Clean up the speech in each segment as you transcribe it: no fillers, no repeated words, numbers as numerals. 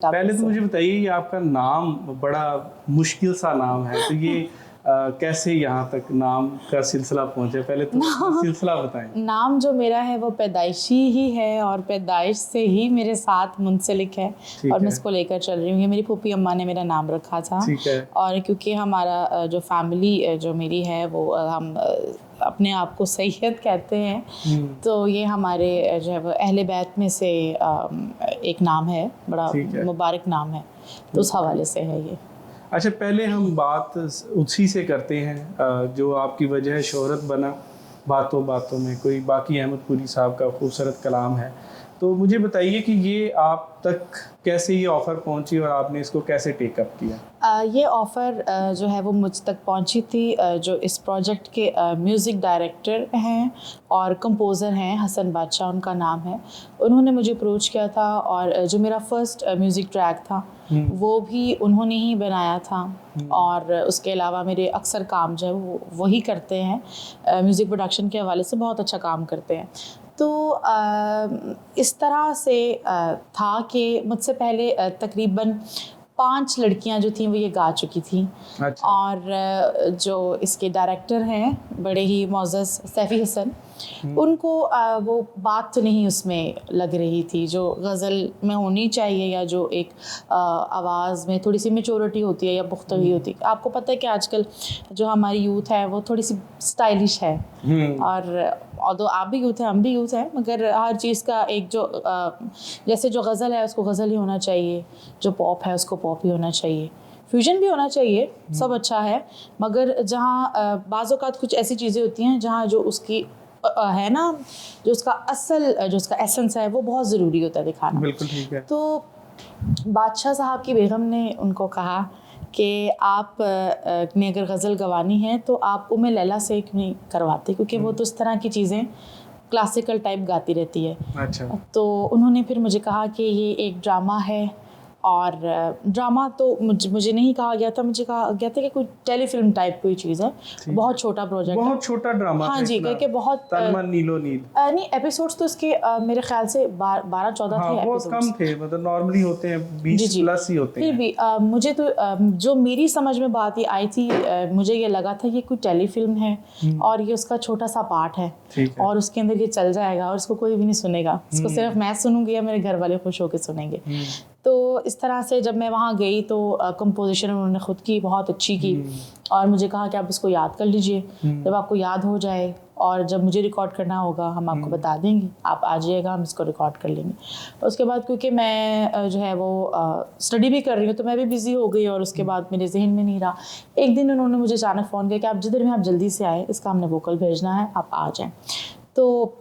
पहले तो मुझे बताइए, ये आपका नाम बड़ा मुश्किल सा नाम है, तो ये कैसे यहाँ तक नाम का सिलसिला पहुँचे? पहले तो सिलसिला बताएं। नाम जो मेरा है वो पैदाइशी ही है और पैदाइश से ही मेरे साथ मुंसलिक है और मैं इसको लेकर चल रही हूँ। ये मेरी फूफी अम्मा ने मेरा नाम रखा था। ठीक है। और क्योंकि हमारा जो फैमिली जो मेरी है वो हम अपने आप को सैयद कहते हैं, तो ये हमारे जो है वो अहले बैत में से एक नाम है, बड़ा मुबारक नाम है, तो उस हवाले से है ये। अच्छा, पहले हम बात उसी से करते हैं जो आपकी वजह शोहरत बना बातों बातों में। कोई बाकी अहमदपुरी साहब का खूबसूरत कलाम है, तो मुझे बताइए कि ये आप तक कैसे ये ऑफ़र पहुंची और आपने इसको कैसे टेकअप किया? ये ऑफ़र जो है वो मुझ तक पहुंची थी जो इस प्रोजेक्ट के म्यूज़िक डायरेक्टर हैं और कंपोज़र हैं, हसन बादशाह उनका नाम है। उन्होंने मुझे अप्रोच किया था और जो मेरा फ़र्स्ट म्यूज़िक ट्रैक था वो भी उन्होंने ही बनाया था। और उसके अलावा मेरे अक्सर काम जो है वो वही करते हैं, म्यूज़िक प्रोडक्शन के हवाले से बहुत अच्छा काम करते हैं। तो इस तरह से था कि मुझसे पहले तकरीबन 5 लड़कियां जो थीं वो ये गा चुकी थी। अच्छा। और जो इसके डायरेक्टर हैं बड़े ही मोअज़्ज़ज़ सैफ़ी हसन, उनको वो बात तो नहीं उसमें लग रही थी जो गज़ल में होनी चाहिए, या जो एक आवाज़ में थोड़ी सी मैच्योरिटी होती है या पुख्तगी होती है। आपको पता है कि आजकल जो हमारी यूथ है वो थोड़ी सी स्टाइलिश है, और तो आप भी यूथ हैं, हम भी यूथ हैं, मगर हर चीज़ का एक जो जैसे जो गज़ल है उसको गज़ल ही होना चाहिए, जो पॉप है उसको पॉप ही होना चाहिए, फ्यूजन भी होना चाहिए, सब अच्छा है, मगर जहाँ बाज़ औक़ात कुछ ऐसी चीज़ें होती हैं जहाँ जो उसकी है ना, जो उसका असल जो उसका एसेंस है वो बहुत ज़रूरी होता है दिखाना। बिल्कुल ठीक है। तो बादशाह साहब की बेगम ने उनको कहा कि आप ने अगर गज़ल गवानी है तो आप उम्मे लैला से क्यों नहीं करवाते, क्योंकि वो तो इस तरह की चीज़ें क्लासिकल टाइप गाती रहती है। अच्छा। तो उन्होंने फिर मुझे कहा कि ये एक ड्रामा है, और ड्रामा तो मुझे नहीं कहा गया था, मुझे कहा गया था कि कोई टेलीफिल्म टाइप कोई चीज़ है, बहुत छोटा प्रोजेक्ट, बहुत छोटा ड्रामा। हाँ जी, क्योंकि बहुत तन्मन नीलो नील नहीं, एपिसोड्स तो इसके मेरे ख्याल से 12-14 थे, बहुत कम थे, मतलब नॉर्मली होते हैं 20 प्लस ही होते हैं। फिर भी मुझे तो जो मेरी समझ में बात आई थी, मुझे ये लगा था ये कोई टेलीफिल्म है और ये उसका छोटा सा पार्ट है और उसके अंदर ये चल जाएगा और इसको कोई भी नहीं सुनेगा, इसको सिर्फ मैं सुनूंगी या मेरे घर वाले खुश होकर सुनेंगे। तो इस तरह से जब मैं वहाँ गई तो कंपोजिशन उन्होंने ख़ुद की बहुत अच्छी की और मुझे कहा कि आप इसको याद कर लीजिए, जब आपको याद हो जाए और जब मुझे रिकॉर्ड करना होगा हम आपको बता देंगे, आप आ जाइएगा, हम इसको रिकॉर्ड कर लेंगे। उसके बाद क्योंकि मैं जो है वो स्टडी भी कर रही हूँ तो मैं भी बिज़ी हो गई और उसके बाद मेरे जहन में नहीं रहा। एक दिन उन्होंने मुझे अचानक फ़ोन किया कि आप जिधर भी आप जल्दी से आए, इसका हमने वोकल भेजना है, आप आ जाएँ। तो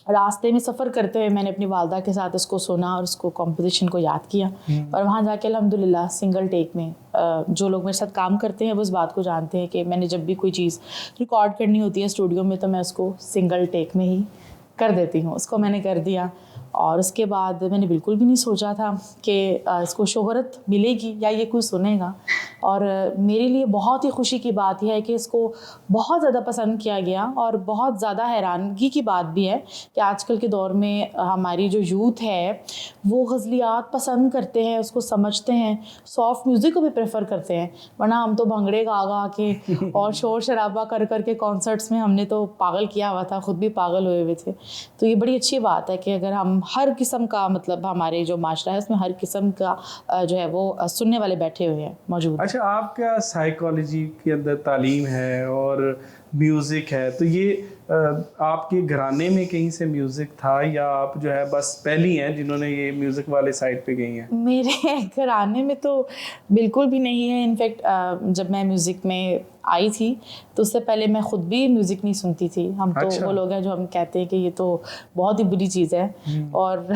रास्ते में सफ़र करते हुए मैंने अपनी वालदा के साथ इसको सुना और उसको कॉम्पोजिशन को याद किया और वहाँ जाके अल्हम्दुलिल्लाह सिंगल टेक में जो लोग मेरे साथ काम करते हैं वो इस बात को जानते हैं कि मैंने जब भी कोई चीज़ रिकॉर्ड करनी होती है स्टूडियो में तो मैं उसको सिंगल टेक में ही कर देती हूँ। उसको मैंने कर दिया और उसके बाद मैंने बिल्कुल भी नहीं सोचा था कि इसको शोहरत मिलेगी या ये कोई सुनेगा, और मेरे लिए बहुत ही खुशी की बात यह है कि इसको बहुत ज़्यादा पसंद किया गया और बहुत ज़्यादा हैरानगी की बात भी है कि आजकल के दौर में हमारी जो यूथ है वो गज़लियात पसंद करते हैं, उसको समझते हैं, सॉफ्ट म्यूज़िक को भी प्रेफर करते हैं, वरना हम तो भंगड़े गा गा के और शोर शराबा कर कर के कॉन्सर्ट्स में हमने तो पागल किया हुआ था, ख़ुद भी पागल हुए हुए थे। तो ये बड़ी अच्छी बात है कि अगर हम हर किस्म का, मतलब हमारे जो माशरा है उसमें हर किस्म का जो है वो सुनने वाले बैठे हुए हैं मौजूद। अच्छा, आपका साइकोलॉजी के अंदर तालीम है और म्यूज़िक है, तो ये आपके घराने में कहीं से म्यूज़िक था या आप जो है बस पहली हैं जिन्होंने ये म्यूज़िक वाले साइड पे गई हैं? मेरे घराने में तो बिल्कुल भी नहीं है। इनफैक्ट जब मैं म्यूज़िक में आई थी तो उससे पहले मैं ख़ुद भी म्यूज़िक नहीं सुनती थी। हम तो वो लोग हैं जो हम कहते हैं कि ये तो बहुत ही बुरी चीज़ है और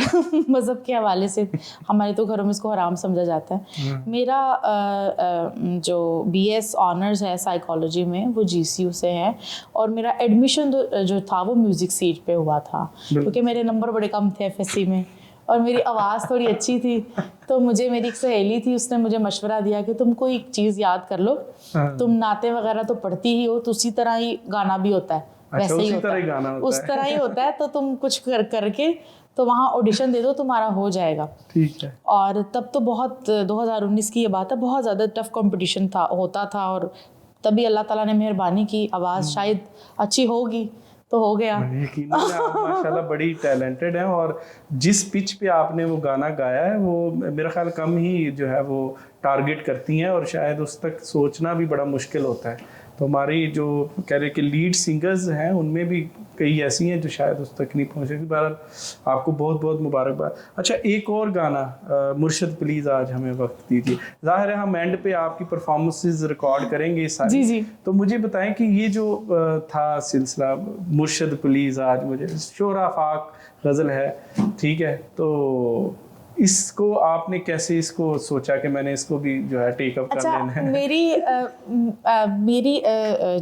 मज़हब के हवाले से हमारे तो घरों में इसको हराम समझा जाता है। मेरा जो BS ऑनर्स है साइकोलॉजी में वो GCU से है और मेरा एडमिशन जो था वो म्यूज़िक सीट पे हुआ था, क्योंकि मेरे नंबर बड़े कम थे FSC में और मेरी आवाज़ थोड़ी अच्छी थी। तो मुझे मेरी एक सहेली थी, उसने मुझे मशवरा दिया कि तुम कोई एक चीज़ याद कर लो, तुम नाते वगैरह तो पढ़ती ही हो, तो उसी तरह ही गाना भी होता है, वैसे ही होता है, उस तरह ही होता है, तो तुम कुछ करके तो वहाँ ऑडिशन दे दो, तुम्हारा हो जाएगा। ठीक है। और तब तो बहुत 2019 की ये बात है, बहुत ज़्यादा टफ कंपटीशन होता था, और तभी अल्लाह ताला ने मेहरबानी की, आवाज़ शायद अच्छी होगी तो हो गया। यकीनन आप माशाल्लाह बड़ी टैलेंटेड हैं, और जिस पिच पे आपने वो गाना गाया है वो मेरा ख्याल कम ही जो है वो टारगेट करती हैं, और शायद उस तक सोचना भी बड़ा मुश्किल होता है। तो हमारी जो कह रहे कि लीड सिंगर्स हैं उनमें भी कई ऐसी हैं जो शायद उस तक नहीं पहुँचेगी। बहरहाल आपको बहुत बहुत मुबारकबाद। अच्छा, एक और गाना मुर्शद प्लीज़ आज हमें वक्त दीजिए। ज़ाहिर है हम एंड पे आपकी परफॉर्मेंसेस रिकॉर्ड करेंगे सारी। जी। तो मुझे बताएं कि ये जो था सिलसिला मुर्शद प्लीज़ आज मुझे शोरा फाक गज़ल है, ठीक है, तो इसको आपने कैसे इसको सोचा कि मैंने इसको भी जो है टेक अप कर लेना है? मेरी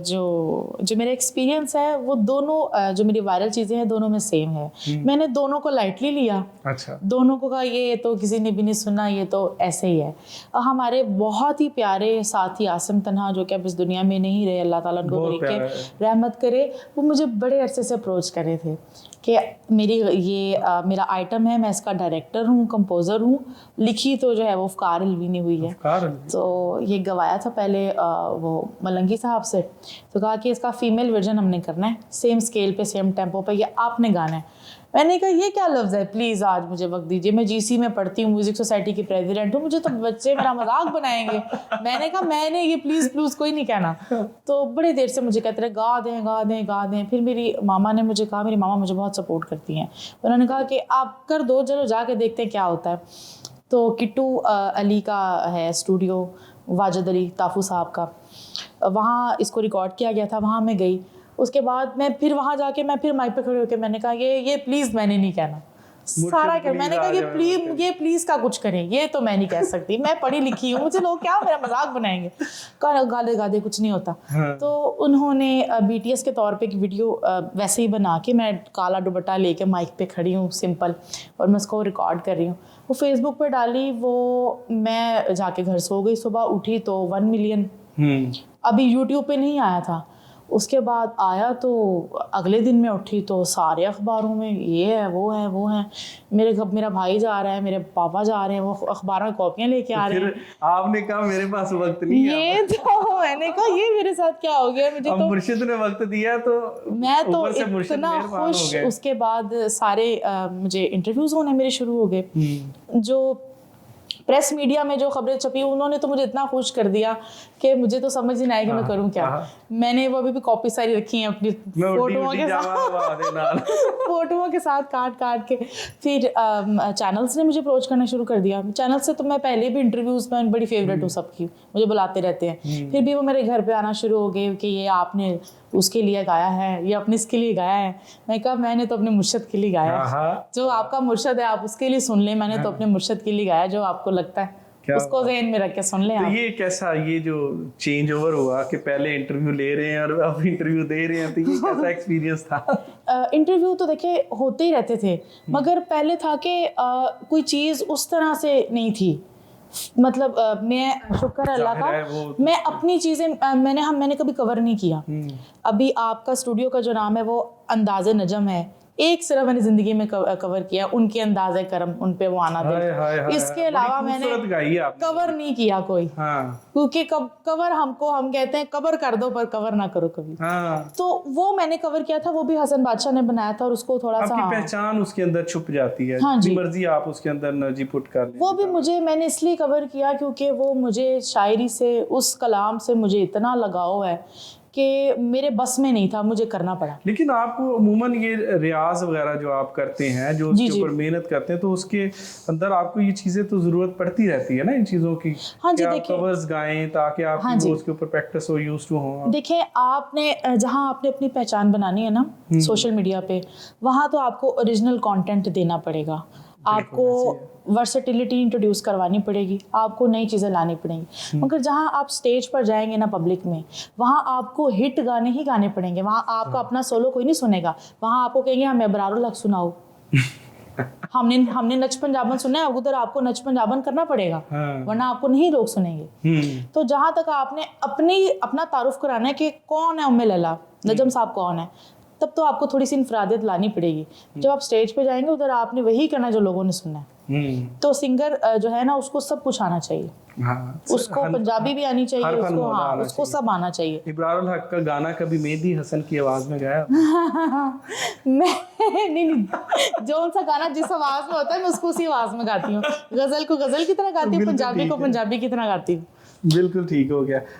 जो मेरा एक्सपीरियंस है वो दोनों जो मेरी वायरल चीज़ें हैं दोनों में सेम है। मैंने दोनों को लाइटली लिया। अच्छा। दोनों को कहा ये तो किसी ने भी नहीं सुना, ये तो ऐसे ही है। हमारे बहुत ही प्यारे साथी आसिम तन्हा जो कि अब इस दुनिया में नहीं रहे, अल्लाह ताला उनको रहमत करे, वो मुझे बड़े अरसे से अप्रोच कर रहे थे कि मेरा आइटम है, मैं इसका डायरेक्टर हूँ, कंपोज़र हूँ, लिखी तो जो है वो फ़कार अलवी ने हुई है। तो ये गवाया था पहले वो मलंगी साहब से, तो कहा कि इसका फ़ीमेल वर्जन हमने करना है, सेम स्केल पे सेम टेम्पो पे, ये आपने गाना है। मैंने कहा ये क्या लफ्ज़ है, प्लीज़ आज मुझे वक्त दीजिए, मैं जीसी में पढ़ती हूँ, म्यूज़िक सोसाइटी की प्रेसिडेंट हूँ, मुझे तो बच्चे मेरा मजाक बनाएंगे। मैंने कहा मैंने ये प्लीज़ प्लूज़ कोई नहीं कहना। तो बड़ी देर से मुझे कहते रहे गा दें गा दें गा दें। फिर मेरी मामा ने मुझे कहा, मेरी मामा मुझे बहुत सपोर्ट करती हैं, उन्होंने कहा कि आप कर दो, चलो जाके देखते हैं क्या होता है। तो किट्टू अली का है स्टूडियो, वाजिद अली ताफू साहब का, वहाँ इसको रिकॉर्ड किया गया था, वहाँ मैं गई। उसके बाद मैं फिर वहाँ जाके मैं फिर माइक पे खड़े होकर मैंने कहा ये प्लीज़ मैंने नहीं कहना, सारा क्या मैंने कहा ये प्लीज़ का कुछ करें, ये तो मैं नहीं कह सकती, मैं पढ़ी लिखी हूँ, मुझे लोग क्या मेरा मजाक बनाएंगे, गाले गादे कुछ नहीं होता। हाँ। तो उन्होंने BTS के तौर पे एक वीडियो वैसे ही बना के, मैं काला दुपट्टा लेके माइक पे खड़ी हूँ सिंपल, और मैं उसको रिकॉर्ड कर रही हूँ, वो फेसबुक पे डाली। वो मैं जाके घर सो गई, सुबह उठी तो 1 मिलियन अभी यूट्यूब पे नहीं आया था। उसके बाद आया तो अगले दिन मैं उठी तो सारे अखबारों में ये है वो है। मेरा भाई जा रहा है, मेरे पापा जा रहे हैं, वो अखबारों में कॉपियाँ लेके आ रहे हैं। आपने कहा मेरे पास वक्त नहीं है, ये तो मैंने कहा ये मेरे साथ क्या हो गया, मुझे तो मुर्शिद ने वक्त दिया तो मैं तो इतना खुश। उसके बाद सारे मुझे इंटरव्यूज होने मेरे शुरू हो गए। जो प्रेस मीडिया में जो खबरें छपी उन्होंने तो मुझे इतना खुश कर दिया कि मुझे तो समझ ही नहीं आया कि मैं करूं क्या। मैंने वो अभी भी कॉपी सारी रखी हैं अपनी फोटोओं के साथ फोटोओं के साथ काट के। फिर चैनल्स ने मुझे अप्रोच करना शुरू कर दिया। चैनल से तो मैं पहले भी इंटरव्यूज में बड़ी फेवरेट हूँ सबकी, मुझे बुलाते रहते हैं। फिर भी वो मेरे घर पे आना शुरू हो गए कि ये आपने उसके लिए गाया है, ये अपने इसके लिए गाया है। मैं कहा मैंने तो अपने मुर्शद के लिए गाया है, जो आपका मुर्शद है आप उसके लिए सुन लें, मैंने तो अपने मुर्शद के लिए गाया, जो आपको लगता है उसको ज़हन में रख के सुन लें। तो ये कैसा, ये जो चेंज ओवर हुआ कि पहले इंटरव्यू ले रहे हैं और अब इंटरव्यू दे रहे हैं, तो ये कैसा एक्सपीरियंस था? इंटरव्यू तो देखिए होते ही रहते थे, मगर पहले था कि कोई चीज़ उस तरह से नहीं थी। मतलब मैं शुक्र अल्लाह का, मैं अपनी चीज़ें मैंने कभी कवर नहीं किया। अभी आपका स्टूडियो का जो नाम है वो अंदाज़े नजम है, एक सिर्फ मैंने जिंदगी में कवर किया, उनके अंदाज़े करम, उन पे वो आना दिल। इसके अलावा मैंने कवर नहीं किया कोई। क्योंकि कवर हम कहते हैं कवर कर दो पर कवर ना करो कभी। तो वो मैंने कवर किया था, वो भी हसन बादशाह ने बनाया था, और उसको थोड़ा सा पहचान उसके अंदर छुप जाती है। हाँ जी, मर्जी आप उसके अंदर एनर्जी पुट कर लें। वो भी मैंने इसलिए कवर किया क्योंकि वो मुझे शायरी से, उस कलाम से मुझे इतना लगाव है कि मेरे बस में नहीं था, मुझे करना पड़ा। लेकिन आपको अमूमन ये रियाज वगैरह जो आप करते हैं, जो उसके ऊपर मेहनत करते हैं, तो उसके अंदर आपको ये चीज़ें तो ज़रूरत पड़ती रहती है ना इन चीज़ों की। हाँ जी, देखिए कवर्स गाएं ताकि आप उसके ऊपर प्रैक्टिस हो, यूज्ड टू हो। देखिए आपने जहाँ आपने अपनी पहचान बनानी है ना सोशल मीडिया पे, वहाँ तो आपको ओरिजिनल कंटेंट देना पड़ेगा, आपको वर्सेटिलिटी इंट्रोड्यूस करवानी पड़ेगी, आपको नई चीज़ें लानी पड़ेंगी। मगर जहाँ आप स्टेज पर जाएंगे ना पब्लिक में, वहाँ आपको हिट गाने ही गाने पड़ेंगे। वहाँ आपका अपना सोलो कोई नहीं सुनेगा, वहाँ आपको कहेंगे हमें अबरारुल हक सुनाओ। हमने नच पंजाबन सुना है, उधर आपको नच पंजाबन करना पड़ेगा, वरना आपको नहीं लोग सुनेंगे। तो जहाँ तक आपने अपना तारुफ कराना है कि कौन है उम्मे लैला, नजम साहब कौन है, तब तो आपको थोड़ी सी इनफरादियत लानी पड़ेगी। जब आप स्टेज पे जाएंगे उधर आपने वही करना जो लोगों ने सुनना है। तो सिंगर जो है ना उसको सब कुछ आना चाहिए। हाँ, उसको पंजाबी भी आनी चाहिए, उसको हाँ उसको सब आना चाहिए। इब्रारुल हक का गाना कभी मेहदी हसन की आवाज में गाया? मैं नहीं, जो सा गाना जिस आवाज में होता है मैं उसको उसी आवाज में गाती हूँ। गजल को गजल की तरह गाती हूँ, पंजाबी को पंजाबी की तरह गाती हूँ। बिल्कुल ठीक हो गया।